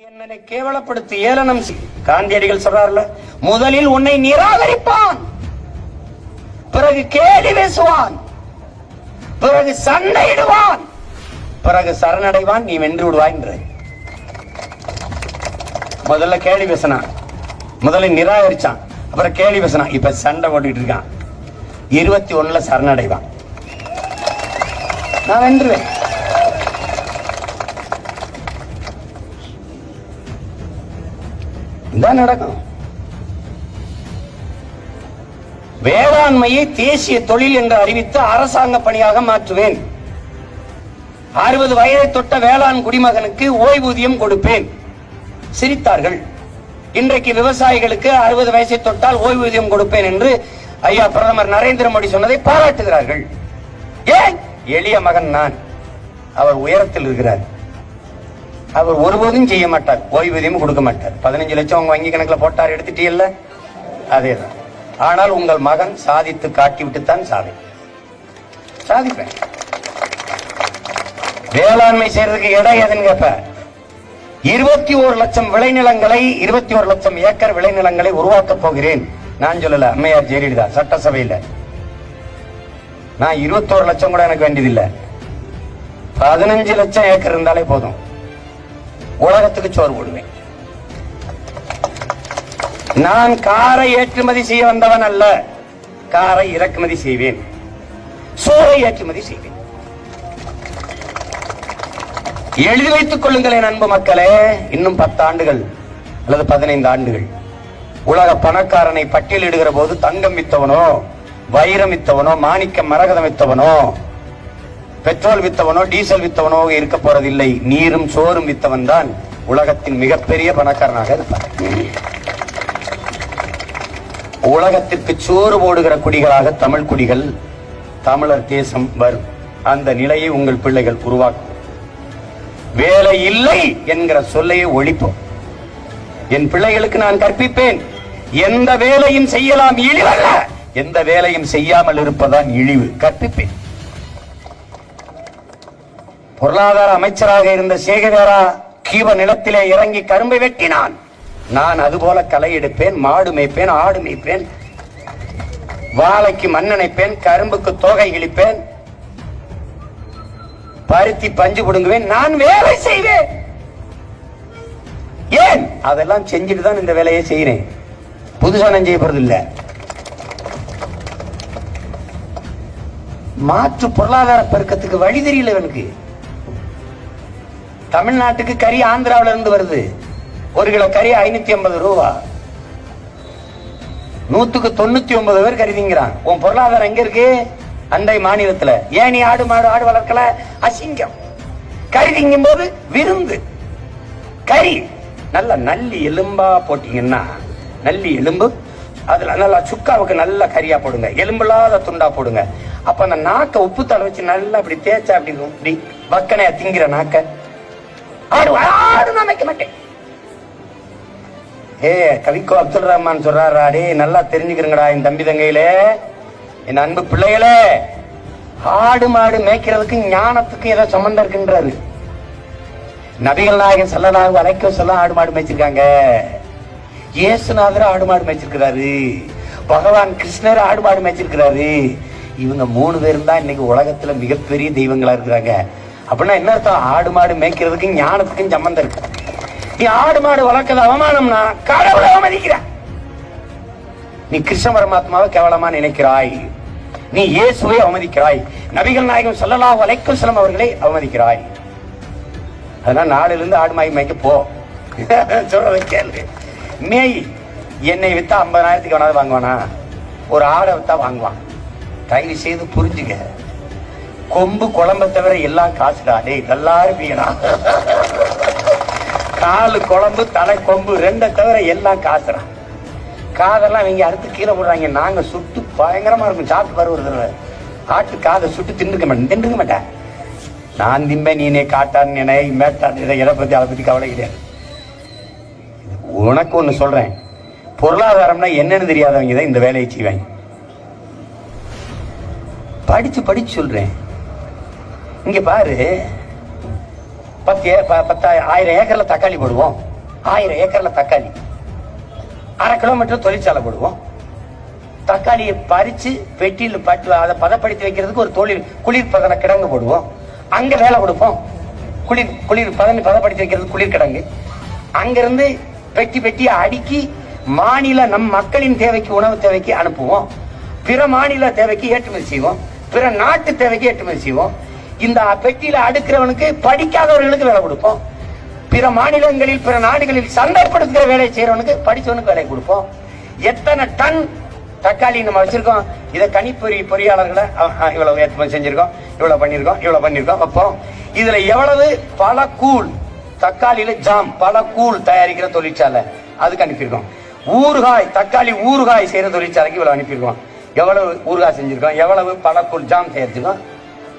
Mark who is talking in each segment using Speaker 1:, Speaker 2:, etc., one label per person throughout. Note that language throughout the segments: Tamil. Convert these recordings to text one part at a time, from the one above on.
Speaker 1: என்னை கேவலப்படுத்தி ஏளனம் காந்தியடிகள் சொல்றாருல, முதலில் உன்னை நிராகரிப்பான், பிறகு கேலி பேசுவான், பிறகு சண்டையிடுவான், பிறகு சரணடைவான், நீ வென்று விடுவாய் என்ற. முதல்ல கேலி பேசினான், முதல்ல நிராகரிச்சான், அப்புறம் கேலி பேசினான், இப்ப சண்டை போட்டுக்கிட்டு இருக்கான். 21 சரணடைவான், நான் வென்றுவேன். இதான் நடக்கும். வேளாண்மையை தேசிய தொழில் என்று அறிவித்து அரசாங்க பணியாக மாற்றுவேன். 60 வயதை தொட்ட வேளாண் குடிமகனுக்கு ஓய்வூதியம் கொடுப்பேன். சிரித்தார்கள். இன்றைக்கு விவசாயிகளுக்கு 60 வயசை தொட்டால் ஓய்வூதியம் கொடுப்பேன் என்று ஐயா பிரதமர் நரேந்திர மோடி சொன்னதை பாராட்டுகிறார்கள். ஏன்? எளிய மகன் நான், அவர் உயரத்தில் இருக்கிறார், அவர் ஒருபோதும் செய்ய மாட்டார், ஓய்வூதியம் கொடுக்க மாட்டார். 15 லட்சம் உங்க வங்கி கணக்குல போட்டார், எடுத்துட்டீல்ல, அதேதான். ஆனால் உங்கள் மகன் சாதித்து காட்டிவிட்டுத்தான் சாதிப்பேன். வேளாண்மை செய்யறதுக்கு இடம் எதுன்னு கேப்ப, 21 லட்சம் விளைநிலங்களை, 21 லட்சம் ஏக்கர் விளைநிலங்களை உருவாக்க போகிறேன். நான் சொல்லல, அம்மையார் ஜெயலலிதா சட்டசபையில். நான் 21 லட்சம் கூட எனக்கு வேண்டியதில்லை, 15 லட்சம் ஏக்கர் இருந்தாலே போதும், உலகத்துக்கு சோறு போடுவேன். நான் காரை ஏற்றுமதி செய்ய வந்தவன் அல்ல, காரை இறக்குமதி செய்வேன், சோறை ஏற்றுமதி செய்வேன். எழுதி வைத்துக் கொள்ளுங்கள் என் அன்பு மக்களே, இன்னும் 10 ஆண்டுகள் அல்லது 15 ஆண்டுகள் உலக பணக்காரனை பட்டியலிடுகிற போது தங்கம் வித்தவனோ, வைரம் வித்தவனோ, மாணிக்கம் மரகதம் வித்தவனோ, பெட்ரோல் வித்தவனோ, டீசல் வித்தவனோ இருக்க போறதில்லை. நீரும் சோறும் வித்தவன் தான் உலகத்தின் மிகப்பெரிய பணக்காரனாக இருப்பார். உலகத்திற்கு சோறு போடுகிற குடிகளாக தமிழ் குடிகள், தமிழர் தேசம் வரும். அந்த நிலையை உங்கள் பிள்ளைகள் உருவாக்கும். வேலை இல்லை என்கிற சொல்லையை ஒழிப்போம். என் பிள்ளைகளுக்கு நான் கற்பிப்பேன், எந்த வேலையும் செய்யலாம், இழிவல்ல, எந்த வேலையும் செய்யாமல் இருப்பதான் இழிவு, கற்பிப்பேன். பொருளாதார அமைச்சராக இருந்த சேகவேரா கீவ நிலத்திலே இறங்கி கரும்பை வெட்டினான். நான் அதுபோல களை எடுப்பேன், மாடு மேய்ப்பேன், ஆடு மேய்ப்பேன், வாழைக்கு மண்ணணைப்பேன், கரும்புக்கு தோகை கிழிப்பேன், பருத்தி பஞ்சு புடுங்குவேன். நான் வேலை செய்வேன். ஏன்? அதெல்லாம் செஞ்சுட்டு தான் இந்த வேலையை செய்யறேன். புதுசா நான் செய்ய போறது இல்ல. மாற்று பொருளாதார பெருக்கத்துக்கு வழி தெரியல எனக்கு. தமிழ்நாட்டுக்கு கறி ஆந்திராவில இருந்து வருது, 1 கிலோ கறி 550 ரூபா, 100க்கு 99 பேர் கறி திங்கிறான். உன் பொருளாதாரம் எங்க இருக்கு? அண்டை மாநிலத்துல. ஏன் நீ ஆடு வளர்க்கல? அசிங்கம். கறி திங்கும் போது விருந்து. கறி நல்ல நல்லி எலும்பா போட்டீங்கன்னா, நல்லி எலும்பு, அதுல நல்லா சுக்காவுக்கு நல்ல கறியா போடுங்க, எலும்பில்லாத துண்டா போடுங்க. அப்ப அந்த நாக்க உப்பு தலை வச்சு நல்லா அப்படி தேய்ச்சா, அப்படி வக்கனையா திங்கிற நாக்க ஆடு அமைக்க மாட்டேன். கவிக்கோ அப்துல் ரஹ்மான் சொல்றாரு, நல்லா தெரிஞ்சுக்கிறங்கடா என் தம்பி தங்கையிலே, என் அன்பு பிள்ளைகளே, ஆடு மாடு மேய்க்கிறதுக்கு ஞானத்துக்கு ஏதோ சம்பந்தம் இருக்குன்றாரு. நபிகள் நாயகன் ஸல்லல்லாஹு அலைஹி வஸல்லம் ஆடு மாடு மேய்ச்சிருக்காங்க, இயேசுநாதர் ஆடு மாடு மேய்ச்சிருக்கிறாரு, பகவான் கிருஷ்ணர் ஆடு மாடு மேய்ச்சிருக்கிறாரு. இவங்க 3 பேரும் தான் இன்னைக்கு உலகத்துல மிகப்பெரிய தெய்வங்களா இருக்கிறாங்க. அப்படின்னா என்ன அர்த்தம்? ஆடு மாடு மேய்க்கிறதுக்கு ஞானத்துக்கும் சம்பந்தம் இருக்கு. நீ ஆடு மாடு வளர்க்கறது அவமானம்னா கடவுளை அவமதிக்கிற. நீ கிருஷ்ண பரமாத்மாவை கேவலமா நினைக்கிறாய், நீ இயேசுவை அவமதிக்கிறாய், நபிகள் நாயகம் ஸல்லல்லாஹு அலைஹி வஸல்லம் அவர்களை அவமதிக்கிறாய். அதனால நாளில இருந்து ஆடு மாய் மேய்க்க போ. சொல்றதை கேளு. மேய். என்னை வித்தா 50,000க்கு வேணாலும் வாங்குவானா? ஒரு ஆடை வித்தா வாங்குவான். தயவு செய்து புரிஞ்சுக்க. கொம்பு குழம்பை தவிர எல்லாம் காசுடா. டேய் நல்லா இருப்பீங்கடா. காலு குழம்பு, தலை கொம்பு 2 தவிர எல்லாம் காசுடா. காதெல்லாம் இங்க அறுத்து கீழே போடுறாங்க. நாங்க சுட்டு பயங்கரமா இருக்கும். சாப்பிட்டு பாரு ஒரு தடவை. ஆட்டு காதை சுட்டு தின்றுக்க மாட்டேன். நான் திம்பேன், நீனே காட்டான்னு நினை, மேட்டான், எதை பத்தி அதை பத்தி கவலை கிடையாது. உனக்கு ஒண்ணு சொல்றேன், பொருளாதாரம்னா என்னன்னு தெரியாதவங்க தான் இந்த வேலையை செய்வாங்க. படிச்சு சொல்றேன். இங்க பாரு, 10,000 ஏக்கர்ல தக்காளி போடுவோம், 1000 ஏக்கர்ல தக்காளி, 1/2 கிலோமீட்டர் தொழிற்சாலை போடுவோம். தக்காளியை பறிச்சு பெட்டியில் பட்டு அதை பதப்படுத்தி வைக்கிறதுக்கு ஒரு குளிர்பதன கிடங்கு போடுவோம். அங்க வேலை கொடுப்போம். பதப்படுத்தி வைக்கிறது குளிர் கிடங்கு. அங்கிருந்து பெட்டியை அடுக்கி நம் மக்களின் தேவைக்கு, உணவு தேவைக்கு அனுப்புவோம். பிற மாநில தேவைக்கு ஏற்றுமதி செய்வோம். பிற நாட்டு தேவைக்கு ஏற்றுமதி செய்வோம். இந்த பெட்டியில அடுக்கிறவனுக்கு படிக்காதவர்களுக்கு வேலை கொடுப்போம். பிற மாநிலங்களில், பிற நாடுகளில் சந்தைப்படுத்துகிற வேலை செய்யறவனுக்கு, படிச்சவனுக்கு வேலை கொடுப்போம். எத்தனை டன் தக்காளி நம்ம வச்சிருக்கோம். இதை கணிப்பொறி பொறியாளர்களை இவ்வளவு ஏற்றுமதி செஞ்சிருக்கோம், இவ்வளவு பண்ணிருக்கோம் வைப்போம். இதுல எவ்வளவு பல கூழ், தக்காளியில ஜாம், பல கூழ் தயாரிக்கிற தொழிற்சாலை அதுக்கு அனுப்பியிருக்கோம். ஊறுகாய், தக்காளி ஊறுகாய் செய்யற தொழிற்சாலைக்கு இவ்வளவு அனுப்பியிருக்கோம். எவ்வளவு ஊறுகாய் செஞ்சிருக்கோம், எவ்வளவு பல கூழ் ஜாம் தயாரிச்சிருக்கோம்.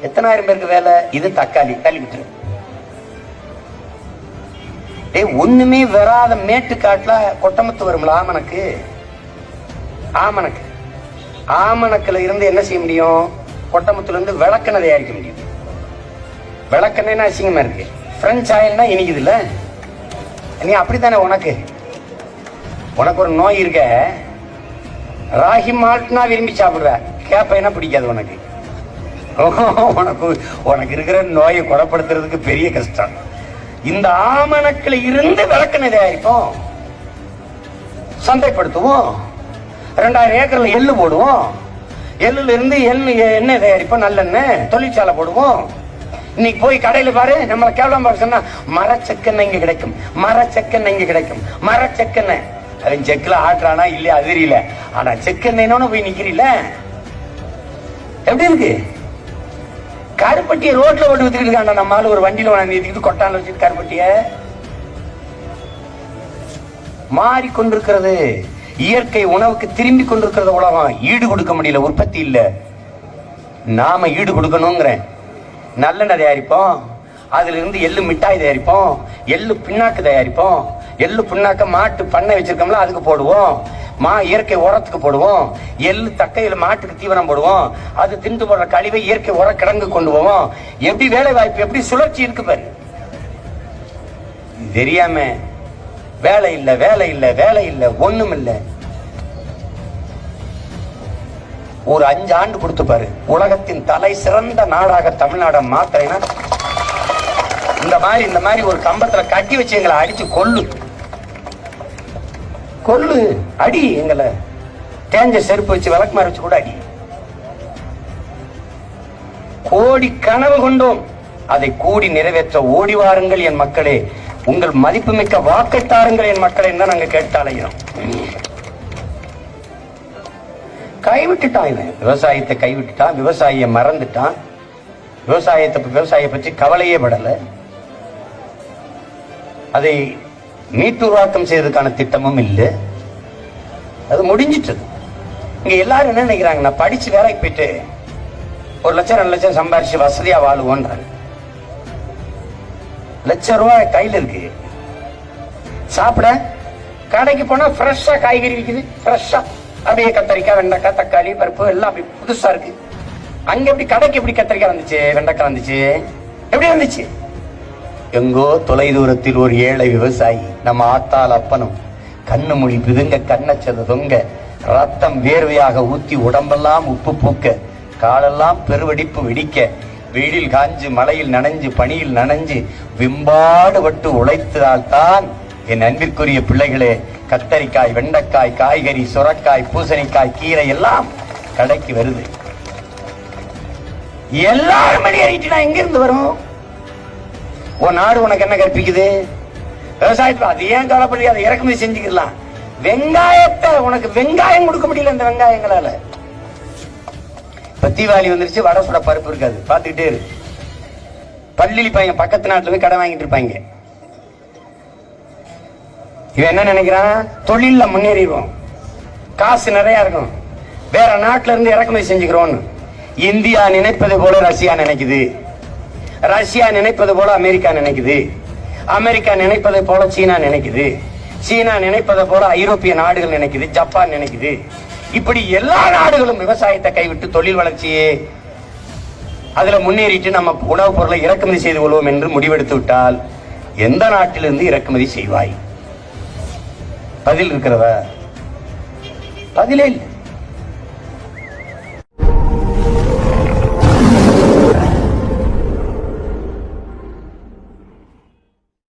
Speaker 1: எத்தனாயிரம் பேருக்கு வேலை. இது தக்காளி தள்ளிவிட்டு. ஒண்ணுமே வராத மேட்டுக்காட்டுல கொட்டமுத்து வரும்ல ஆமணக்குல இருந்து என்ன செய்ய முடியும்? கொட்டமுத்துல இருந்து விளக்கெண்ணெய் தயாரிக்க முடியும். விளக்கெண்ணெய்னா அசிங்கமா இருக்கு. பிரெஞ்சு ஆயில்னா இனிக்குது இல்ல? நீ அப்படித்தானே, உனக்கு ஒரு நோய் இருக்க, ராகி மால்ட்னா விரும்பி சாப்பிடுற, கேப்பைனா பிடிக்காது உனக்கு. உனக்கு இருக்கிற நோயை குணப்படுத்துறதுக்கு பெரிய கஷ்டம். இந்த ஆமணக்குல இருந்து விளக்கெண்ணெய் தயாரிப்போம், சந்தைப்படுத்துவோம். 2000 ஏக்கர்ல எள்ளு போடுவோம். எள்ளுல இருந்து எண்ணெய் தயாரிப்போம், நல்லெண்ணெய் தொழிற்சாலை போடுவோம். இன்னைக்கு போய் கடையில பாரு, நம்மள கேவலம் பார்க்க சொன்னா மரச்செக்கெண்ணெய் இங்க கிடைக்கும், மரச்செக்கெண்ணெய். அவன் செக்குல ஆட்டுறானா இல்லையா அது தெரியல. ஆனா செக்கெண்ணெய்னு போய் நிக்கிறீல, எப்படி இருக்கு? கருப்பட்டியை ரோட்ல ஓட்டு வித்துக்கிட்டு இருக்காண்டா. நம்மளால ஒரு வண்டியில ஏத்திக்கிட்டு கொட்டான வச்சுட்டு கருப்பட்டிய மாறிக்கொண்டிருக்கிறது. இயற்கை உணவுக்கு திரும்பி கொண்டிருக்கிறது உலகம். ஈடு கொடுக்க முடியல, உற்பத்தி இல்ல. நாம ஈடு கொடுக்கணுங்கிறேன். நல்லெண்ணெய் தயாரிப்போம், அதுல இருந்து எள்ளு மிட்டாய் தயாரிப்போம், எள்ளு பின்னாக்கு தயாரிப்போம். எள்ளு பின்னாக்க மாட்டு பண்ணை வச்சிருக்கோம்ல அதுக்கு போடுவோம். இயற்கை உரத்துக்கு போடுவோம். எள்ளு தக்கையில மாட்டுக்கு தீவனம் போடுவோம். அது திண்டு போடுற கழிவை இயற்கை உர கிடங்கு கொண்டு போவோம். எப்படி வேலை வாய்ப்பு, எப்படி சுழற்சி இருக்கு பாரு. தெரியாம வேலை இல்ல ஒண்ணும் இல்ல. ஒரு 5 ஆண்டு கொடுத்து பாரு, உலகத்தின் தலை சிறந்த நாடாக தமிழ்நாட மாத்திரைனா இந்த மாதிரி ஒரு கம்பத்துல கட்டி வச்சு எங்களை அடிச்சு கொல்லு அடி. எங்களை தேஞ்ச செருப்பு வச்சு விளக்குமாறு வச்சு கூட அடி. கோடி கனவு கொண்டோம், அதை கூடி நிறைவேற்ற ஓடி வாருங்கள் என் மக்களே, உங்கள் மதிப்புமிக்க வாக்கை தாருங்கள் என் மக்களே தான் நாங்க கேட்டாலையும். கைவிட்டுட்டான் இவன், விவசாயத்தை கைவிட்டுட்டான், விவசாயியை மறந்துட்டான். விவசாயியை பற்றி கவலையே படல. அதை மீட்டுருவாக்கம் செய்வதற்கான திட்டமும் இல்லை. அது முடிஞ்சிட்டது. இங்க எல்லாரும் என்ன நினைக்கிறாங்க, நான் படிச்சு வேலைக்கு போயிட்டு 1 லட்சம் 2 லட்சம் சம்பாரிச்சு வசதியா வாழுவோன்றாங்க. ₹1,00,000 கையில இருக்கு. சாப்பிட கடைக்கு போனா ஃப்ரெஷ்ஷா காய்கறி விக்குது, ஃப்ரெஷ்ஷா அப்படியே கத்தரிக்காய், வெண்டைக்காய், தக்காளி, பருப்பு எல்லாம் அப்படி புதுசா இருக்கு. அங்க எப்படி கடைக்கு எப்படி கத்தரிக்காய் வந்துச்சு, வெண்டைக்காய் வந்துச்சு, எப்படி வந்துச்சு? எங்கோ தொலை தூரத்தில் ஒரு ஏழை விவசாயி, நம்ம ஆத்தால் அப்பனும் கண்ணு மொழி பிதுங்க, கண்ணச்சது தொங்க, ரத்தம் வேர்வையாக ஊத்தி உடம்பெல்லாம் உப்பு பூக்க, காலெல்லாம் பெருவெடிப்பு வெடிக்க, வெயிலில் காஞ்சு மழையில் நனைஞ்சு பனியில் நனைஞ்சு விம்பாடு பட்டு உழைத்ததால்தான் என் அன்பிற்குரிய பிள்ளைகளே கத்தரிக்காய், வெண்டைக்காய், காய்கறி, சுரக்காய், பூசணிக்காய், கீரை எல்லாம் கடைக்கு வருது. எல்லாரும் வெளியேறிட்டுனா எங்க இருந்து வரும்? உன் நாடு உனக்கு என்ன கற்பிக்குது? விவசாயத்துல அது ஏன் கவலைப்படி, அதை இறக்குமதி செஞ்சுக்கலாம். வெங்காயத்தை உனக்கு வெங்காயம் கொடுக்க முடியல. இந்த வெங்காயங்களால இப்ப தீபாவளி வந்துருச்சு, வடை சுட பருப்பு இருக்காது, பாத்துக்கிட்டே இரு. பள்ளியில் பையன் பக்கத்து நாட்டுல போய் கடை வாங்கிட்டு இருப்பாங்க. இவன் என்ன நினைக்கிறான், தொழில முன்னேறிடுவோம், காசு நிறைய இருக்கும், வேற நாட்டுல இருந்து இறக்குமதி செஞ்சுக்கிறோம். இந்தியா நினைப்பது போல ரஷ்யா நினைக்குது, ரஷ்யா நினைப்பது போல அமெரிக்கா நினைக்குது, அமெரிக்கா நினைப்பதை போல சீனா நினைக்குது, சீனா நினைப்பதை போல ஐரோப்பிய நாடுகள் நினைக்குது, ஜப்பான் நினைக்குது. இப்படி எல்லா நாடுகளும் விவசாயத்தை கைவிட்டு தொழில் வளர்ச்சியே அதுல முன்னேறிட்டு நம்ம உணவுப் பொருளை இறக்குமதி செய்து கொள்வோம் என்று முடிவெடுத்து விட்டால் எந்த நாட்டிலிருந்து இறக்குமதி செய்வாய்? பதில் இருக்கிறதா? பதிலே இல்லை.